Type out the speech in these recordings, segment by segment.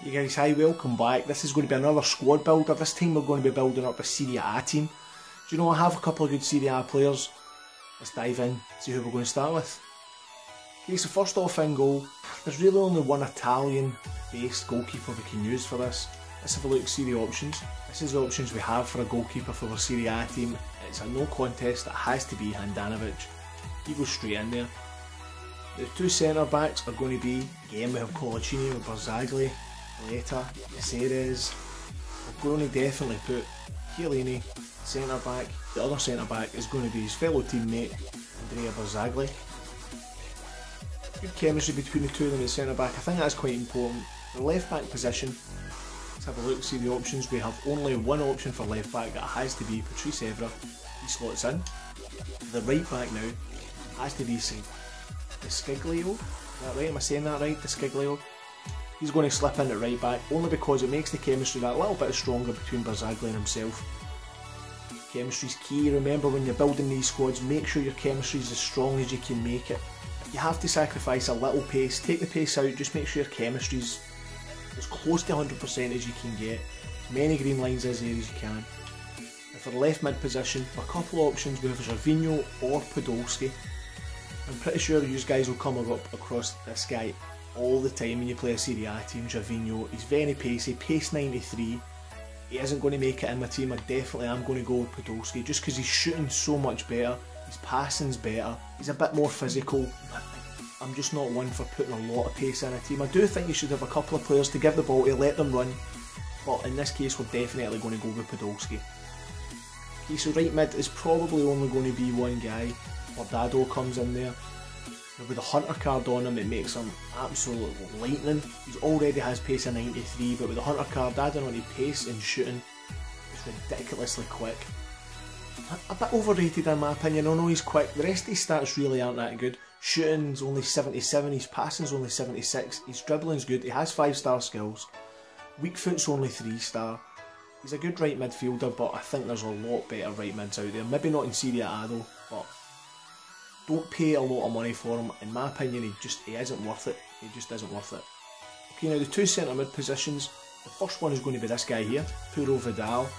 You guys, hi, welcome back. This is going to be another squad builder. This time we're going to be building up a Serie A team. Do you know, I have a couple of good Serie A players. Let's dive in, see who we're going to start with. Okay, so first off in goal, there's really only one Italian-based goalkeeper we can use for this. Let's have a look, see the options. This is the options we have for a goalkeeper for our Serie A team. It's a no contest, it has to be Handanovic. He goes straight in there. The two centre backs are going to be, again we have Colaccini with Barzagli, Leta, Ceres. We're going to definitely put Chiellini, centre back. The other centre back is going to be his fellow teammate, Andrea Barzagli. Good chemistry between the two of them at centre back, I think that's quite important. The left back position, let's have a look, see the options. We have only one option for left back, that has to be Patrice Evra. He slots in. The right back now has to be Desciglio. Is that right? Am I saying that right? Desciglio. He's going to slip in at right back only because it makes the chemistry that little bit stronger between Barzagli and himself. Chemistry's key. Remember, when you're building these squads, make sure your chemistry is as strong as you can make it. If you have to sacrifice a little pace, take the pace out, just make sure your chemistry's as close to 100% as you can get. As many green lines as there as you can. And for the left mid position, a couple of options. We have Gervinho or Podolski. I'm pretty sure you guys will come up across this guy all the time when you play a Serie A team. Gervinho, he's very pacey, pace 93. He isn't going to make it in my team. I definitely am going to go with Podolski just because he's shooting so much better, his passing's better, he's a bit more physical. I'm just not one for putting a lot of pace in a team. I do think you should have a couple of players to give the ball to, let them run, but in this case we're definitely going to go with Podolski. Okay, so right mid is probably only going to be one guy. Dado comes in there. Now with the Hunter card on him, it makes him absolute lightning. He already has pace of 93, but with the Hunter card adding on to pace and shooting, it's ridiculously quick. A bit overrated in my opinion. I know he's quick, the rest of his stats really aren't that good. Shooting's only 77, his passing's only 76, his dribbling's good, he has 5-star skills. Weak foot's only 3-star. He's a good right midfielder, but I think there's a lot better right mids out there. Maybe not in Serie A though, but don't pay a lot of money for him. In my opinion, he isn't worth it. He just isn't worth it. Okay, now the two centre mid positions. The first one is going to be this guy here, Puro Vidal.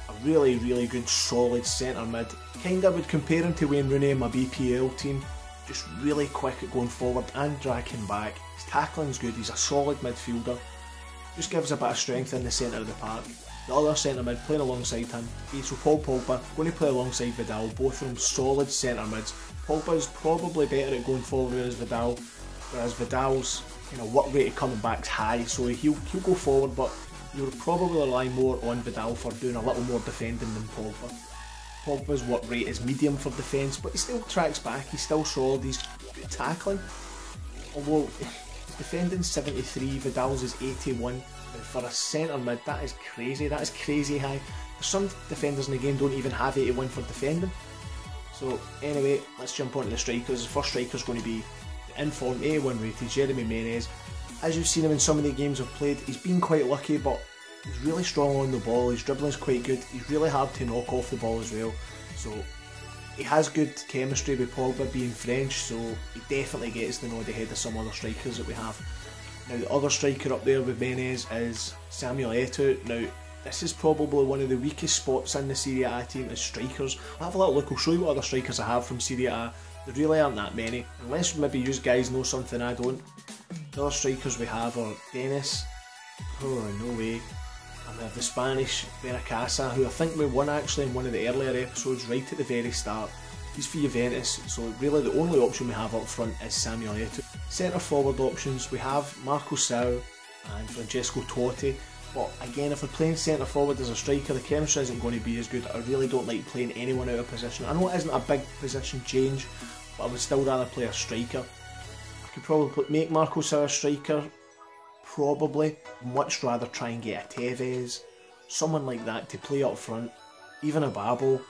A really, really good, solid centre mid. Kinda would compare him to Wayne Rooney in my BPL team. Just really quick at going forward and dragging back. His tackling's good. He's a solid midfielder. Just gives a bit of strength in the centre of the park. The other centre mid playing alongside him. Okay, so Paul Pogba going to play alongside Vidal. Both of them solid centre mids. Pogba's probably better at going forward as Vidal, whereas Vidal's work rate of coming back's high, so he'll go forward, but you would probably rely more on Vidal for doing a little more defending than Pogba. Pogba's work rate is medium for defence, but he still tracks back, he's still solid, he's good tackling. Although his defending's 73, Vidal's is 81, and for a centre mid that is crazy high. There's some defenders in the game don't even have 81 for defending. So anyway, let's jump on to the strikers. The first striker is going to be the in-form 81 rated Jeremy Menez. As you've seen him in some of the games I've played, he's been quite lucky, but he's really strong on the ball, his dribbling's quite good, he's really hard to knock off the ball as well. So he has good chemistry with Pogba being French, so he definitely gets the nod ahead of some other strikers that we have. Now the other striker up there with Menez is Samuel Eto'o. Now this is probably one of the weakest spots in the Serie A team as strikers. I'll have a little look, I'll show you what other strikers I have from Serie A. There really aren't that many, unless maybe you guys know something I don't. The other strikers we have are Dennis, oh no way, and we have the Spanish Benacasa, who I think we won actually in one of the earlier episodes right at the very start. He's for Juventus, so really the only option we have up front is Samuel Eto'o. Centre forward options, we have Marco Sau and Francesco Totti. But again, if we're playing centre forward as a striker, the chemistry isn't going to be as good. I really don't like playing anyone out of position. I know it isn't a big position change, but I would still rather play a striker. I could probably make Marco Sau a striker, probably. Much rather try and get a Tevez, someone like that to play up front. Even a Babel,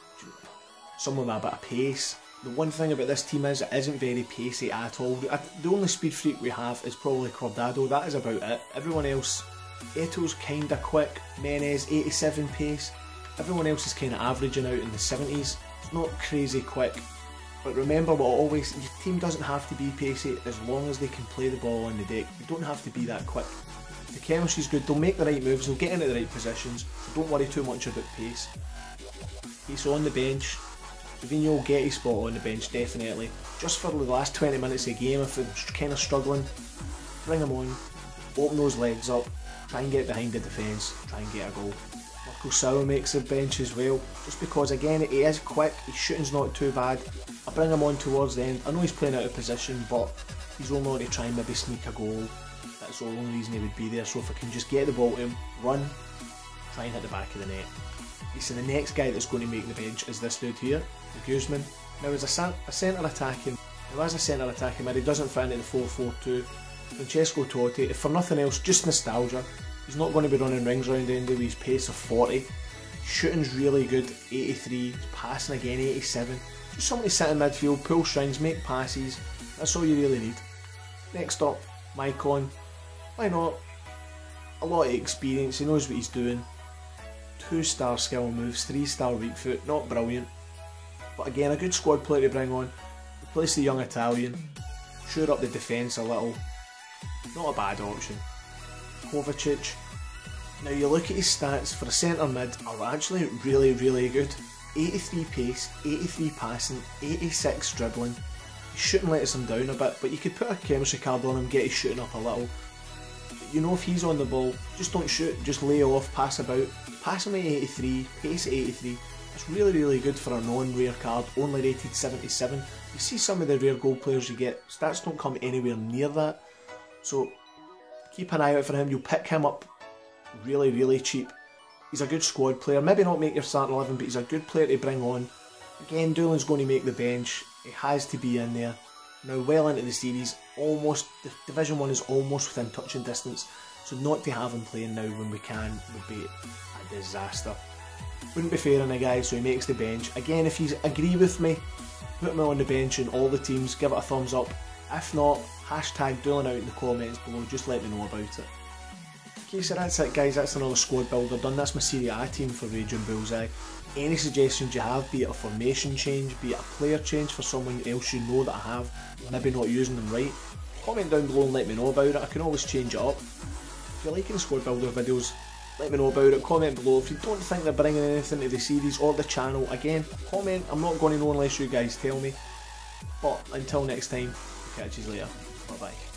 someone with a bit of pace. The one thing about this team is it isn't very pacey at all. The only speed freak we have is probably Cordado, that is about it. Everyone else, Eto's kinda quick, Menez 87 pace, everyone else is kinda averaging out in the 70s, it's not crazy quick, but remember what always, your team doesn't have to be pacey as long as they can play the ball on the deck, you don't have to be that quick. the chemistry's good, they'll make the right moves, they'll get into the right positions, so don't worry too much about pace. Okay, so on the bench, Savinho will get his spot on the bench, definitely. Just for the last 20 minutes of the game, if it's kind of struggling, bring him on, open those legs up, try and get behind the defence, try and get a goal. Marco Silva makes the bench as well, just because again he is quick, his shooting's not too bad. I bring him on towards the end. I know he's playing out of position, but he's only on to try and maybe sneak a goal. That's the only reason he would be there. So if I can just get the ball to him, run, try and hit the back of the net. So the next guy that's going to make the bench is this dude here, Guzman. Now as a centre attacking, mid, he doesn't fit into the 4-4-2. Francesco Totti, if for nothing else, just nostalgia. He's not going to be running rings around the end with his pace of 40. Shooting's really good, 83. His passing again, 87. Just somebody sit in midfield, pull strings, make passes. That's all you really need. Next up, Maicon. Why not? A lot of experience, he knows what he's doing. 2-star skill moves, 3-star weak foot, not brilliant. But again, a good squad player to bring on. Replace the young Italian. Shore up the defence a little. Not a bad option. Kovacic. Now you look at his stats for a centre mid are actually really good. 83 pace, 83 passing, 86 dribbling. His shooting lets him down a bit, but you could put a chemistry card on him, get his shooting up a little. You know, if he's on the ball, just don't shoot, just lay off, pass about. Pass him at 83, pace at 83. That's really good for a non-rare card, only rated 77. You see some of the rare gold players you get, stats don't come anywhere near that. So keep an eye out for him, you'll pick him up really cheap. He's a good squad player, maybe not make your starting 11, but he's a good player to bring on. Again, Doolan's going to make the bench, he has to be in there. Now well into the series, almost, the Division 1 is almost within touching distance, so not to have him playing now when we can would be a disaster. Wouldn't be fair on a guy, so he makes the bench. Again, if you agree with me, put me on the bench in all the teams, give it a thumbs up. If not, hashtag Doolan out in the comments below, just let me know about it. Okay, so that's it guys, that's another squad builder done. That's my Serie A team for Raging Bullseye. Any suggestions you have, be it a formation change, be it a player change for someone else you know that I have, maybe not using them right, comment down below and let me know about it. I can always change it up. If you're liking squad builder videos, let me know about it, comment below. If you don't think they're bringing anything to the series or the channel, again, comment. I'm not going to know unless you guys tell me. But until next time, catch you later. Bye bye.